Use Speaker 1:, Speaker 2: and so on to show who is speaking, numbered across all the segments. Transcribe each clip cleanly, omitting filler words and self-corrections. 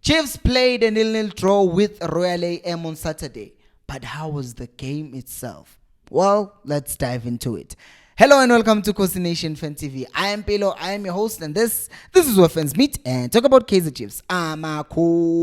Speaker 1: Chiefs played a 0-0 draw with Royal AM on Saturday. But how was the game itself? Well, let's dive into it. Hello and welcome to Kosi Nation Fan TV. I am Pelo, I am your host, and this is where fans meet and talk about Kaizer Chiefs. Kosi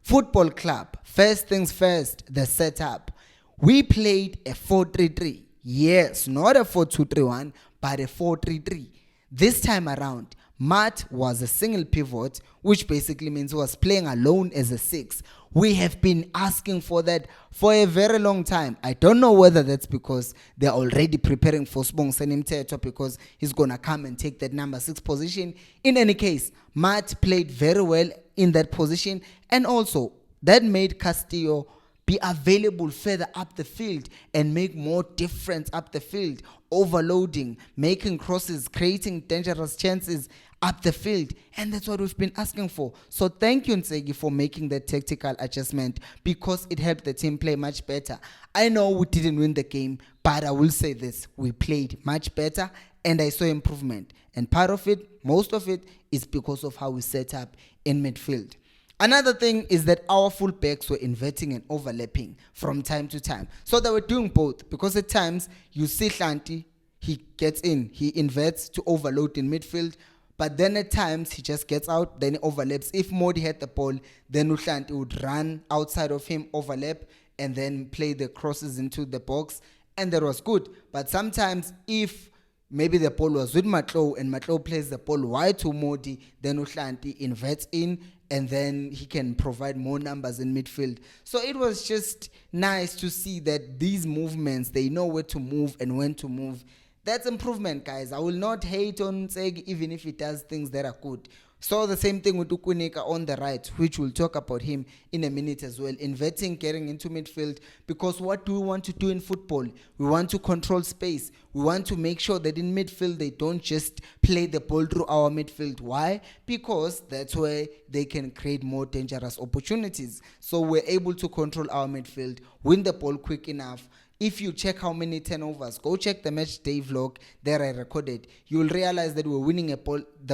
Speaker 1: Football Club. First things first, the setup. We played a 4-3-3. Yes, not a 4-2-3-1, but a 4-3-3. This time around, Matt was a single pivot, which basically means he was playing alone as a 6. We have been asking for that for a very long time. I don't know whether that's because they're already preparing for Sibongiseni Mthethwa because he's going to come and take that number 6 position. In any case, Matt played very well in that position, and also that made Castillo be available further up the field and make more difference up the field, overloading, making crosses, creating dangerous chances up the field. And that's what we've been asking for. So thank you, Ntseki, for making that tactical adjustment because it helped the team play much better. I know we didn't win the game, but I will say this, we played much better and I saw improvement. And part of it, most of it, is because of how we set up in midfield. Another thing is that our fullbacks were inverting and overlapping from time to time. So they were doing both because at times you see Hlanti, he gets in, he inverts to overload in midfield, but then at times he just gets out, then he overlaps. If Modi had the ball, then Hlanti would run outside of him, overlap, and then play the crosses into the box, and that was good. But sometimes if maybe the ball was with Matlo and Matlo plays the ball wide to Modi, then Hlanti inverts in, and then he can provide more numbers in midfield. So it was just nice to see that these movements, they know where to move and when to move. That's improvement, guys. I will not hate on Ntseki even if he does things that are good. So the same thing with Ukwinika on the right, which we'll talk about him in a minute as well. Inverting, getting into midfield, because what do we want to do in football? We want to control space. We want to make sure that in midfield they don't just play the ball through our midfield. Why? Because that's where they can create more dangerous opportunities. So we're able to control our midfield, win the ball quick enough. If you check how many turnovers, go check the match day vlog that I recorded. You will realize that we're winning the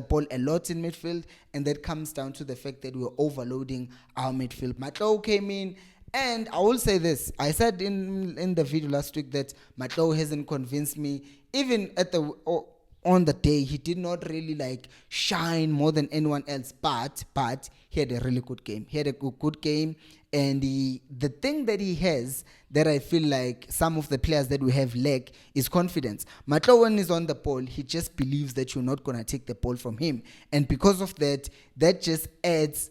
Speaker 1: ball a lot in midfield, and that comes down to the fact that we're overloading our midfield. Matlo came in, and I will say this. I said in the video last week that Matlo hasn't convinced me. Even at on the day, he did not really shine more than anyone else, but he had a really good game. He had a good game, and the thing that he has that I feel like some of the players that we have lack is confidence. Matlo, when he's on the ball, he just believes that you're not going to take the ball from him, and because of that just adds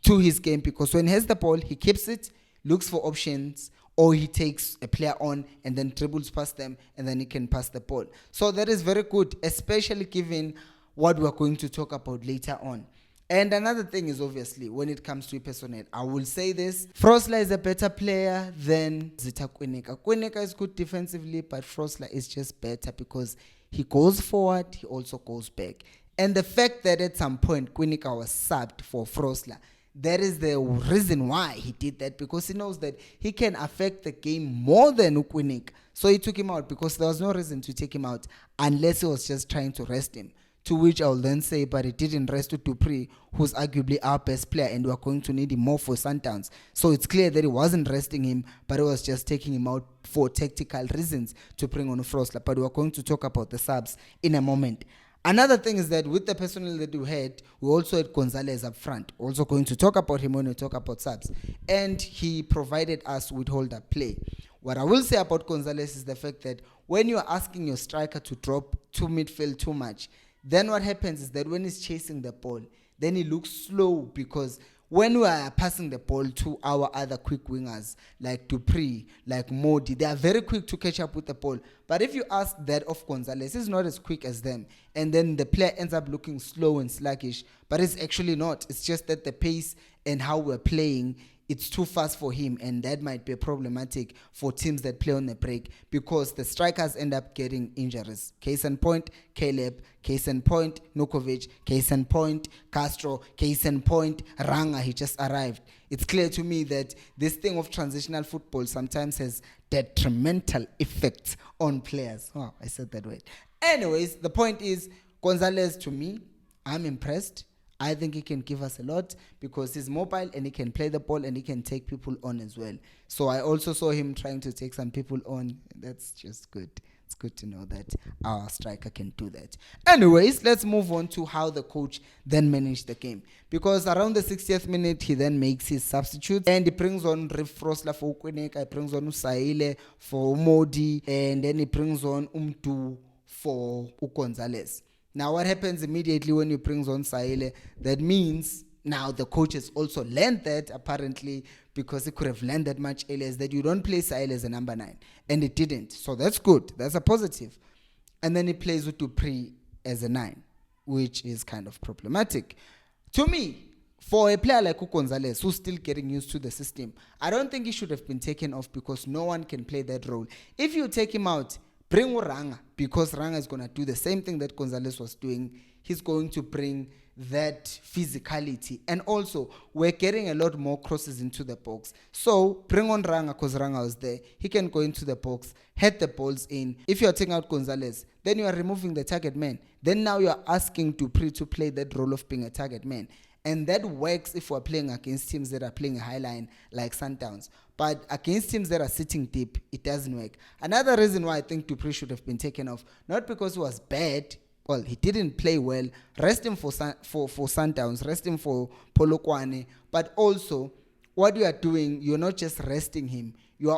Speaker 1: to his game, because when he has the ball, he keeps it, looks for options, or he takes a player on and then dribbles past them and then he can pass the ball. So that is very good, especially given what we're going to talk about later on. And another thing is obviously when it comes to personnel, I will say this, Frosler is a better player than Zita Kwinika. Kwinika is good defensively, but Frosler is just better because he goes forward, he also goes back. And the fact that at some point Kwinika was subbed for Frosler, that is the reason why he did that, because he knows that he can affect the game more than Ukwinik. So he took him out because there was no reason to take him out unless he was just trying to rest him. To which I'll then say, but it didn't rest Dupree, who's arguably our best player, and we're going to need him more for Sundowns. So it's clear that he wasn't resting him, but it was just taking him out for tactical reasons to bring on Frosler. But we're going to talk about the subs in a moment. Another thing is that with the personnel that we had, we also had Gonzalez up front. Also going to talk about him when we talk about subs. And he provided us with hold-up play. What I will say about Gonzalez is the fact that when you are asking your striker to drop to midfield too much, then what happens is that when he's chasing the ball, then he looks slow, because when we are passing the ball to our other quick wingers like Dupree, like Modi, they are very quick to catch up with the ball. But if you ask that of Gonzalez, he's not as quick as them. And then the player ends up looking slow and sluggish. But it's actually not. It's just that the pace and how we're playing, it's too fast for him, and that might be problematic for teams that play on the break because the strikers end up getting injuries. Case in point, Caleb. Case in point, Nukovic. Case in point, Castro. Case in point, Ranga. He just arrived. It's clear to me that this thing of transitional football sometimes has detrimental effects on players. Oh, I said that word. Anyways, the point is, Gonzalez, to me, I'm impressed. I think he can give us a lot because he's mobile and he can play the ball and he can take people on as well. So I also saw him trying to take some people on. That's just good. It's good to know that our striker can do that. Anyways, let's move on to how the coach then managed the game. Because around the 60th minute, he then makes his substitutes and he brings on Riff Frosla for Ukweneka, he brings on Usaile for Modi, and then he brings on Umdu for Ugonzales. Now, what happens immediately when you bring on Saile? That means now the coach has also learned that, apparently, because he could have learned that much earlier, is that you don't play Saile as a number 9. And it didn't. So that's good. That's a positive. And then he plays with Dupree as a 9, which is kind of problematic. To me, for a player like Gonzalez, who's still getting used to the system, I don't think he should have been taken off because no one can play that role. If you take him out, bring Ranga, because Ranga is going to do the same thing that Gonzalez was doing. He's going to bring that physicality. And also, we're getting a lot more crosses into the box. So, bring on Ranga because Ranga was there. He can go into the box, head the balls in. If you're taking out Gonzalez, then you are removing the target man. Then now you're asking Dupree to play that role of being a target man. And that works if we're playing against teams that are playing a high line like Sundowns. But against teams that are sitting deep, it doesn't work. Another reason why I think Dupree should have been taken off, not because he was bad, well, he didn't play well, rest him for Sundowns, rest him for Polokwane, but also what you are doing, you're not just resting him, you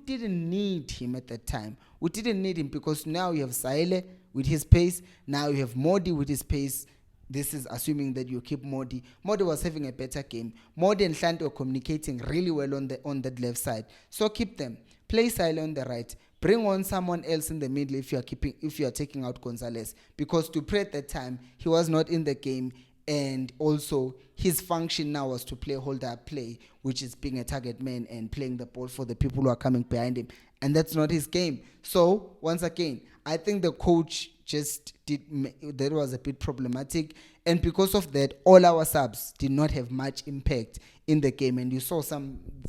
Speaker 1: didn't need him at that time. We didn't need him because now you have Saile with his pace, now you have Modi with his pace. This is assuming that you keep Modi. Modi was having a better game. Modi and Hlanti were communicating really well on that left side. So keep them. Play Saile on the right. Bring on someone else in the middle if you are taking out Gonzalez. Because Dupree at that time, he was not in the game. And also, his function now was to play hold-up play, which is being a target man and playing the ball for the people who are coming behind him. And that's not his game. So, once again, I think the coach that was a bit problematic. And because of that, all our subs did not have much impact in the game. And you saw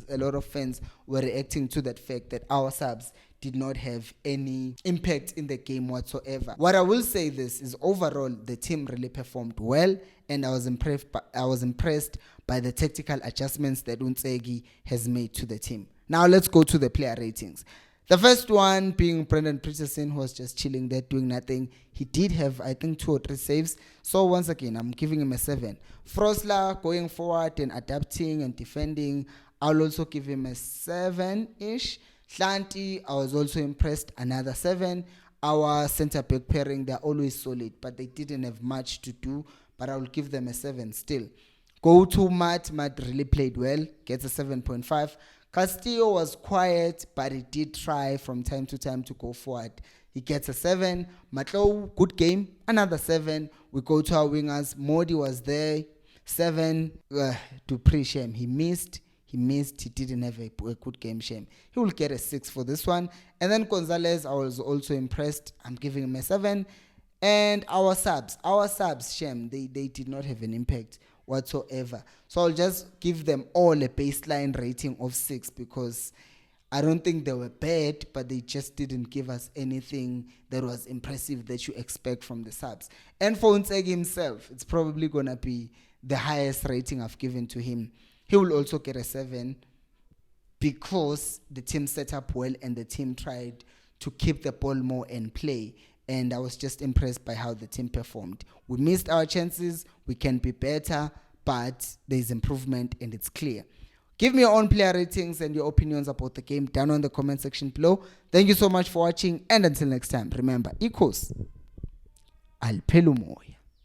Speaker 1: a lot of fans were reacting to that fact that our subs did not have any impact in the game whatsoever. What I will say this is overall the team really performed well, and I was impressed by the tactical adjustments that Ntseki has made to the team. Now let's go to the player ratings. The first one being Brendan Peterson, who was just chilling there doing nothing. He did have, I think, 2 or 3 saves. So once again, I'm giving him a 7. Frosla going forward and adapting and defending, I'll also give him a 7-ish. Hlanti, I was also impressed, another 7. Our centre-back pairing, they're always solid, but they didn't have much to do, but I will give them a 7 still. Go to Matt really played well, gets a 7.5. Castillo was quiet, but he did try from time to time to go forward. He gets a 7. Matlow, good game, another 7. We go to our wingers. Modi was there, 7. Dupree, shame. He missed. He didn't have a good game, shame. He will get a 6 for this one. And then Gonzalez, I was also impressed. I'm giving him a 7. And our subs, shame. They did not have an impact whatsoever. So I'll just give them all a baseline rating of 6 because I don't think they were bad, but they just didn't give us anything that was impressive that you expect from the subs. And for Ntseki himself, it's probably going to be the highest rating I've given to him. He will also get a 7 because the team set up well and the team tried to keep the ball more and play. And I was just impressed by how the team performed. We missed our chances. We can be better, but there's improvement and it's clear. Give me your own player ratings and your opinions about the game down on the comment section below. Thank you so much for watching, and until next time, remember, equals Alpelumoya.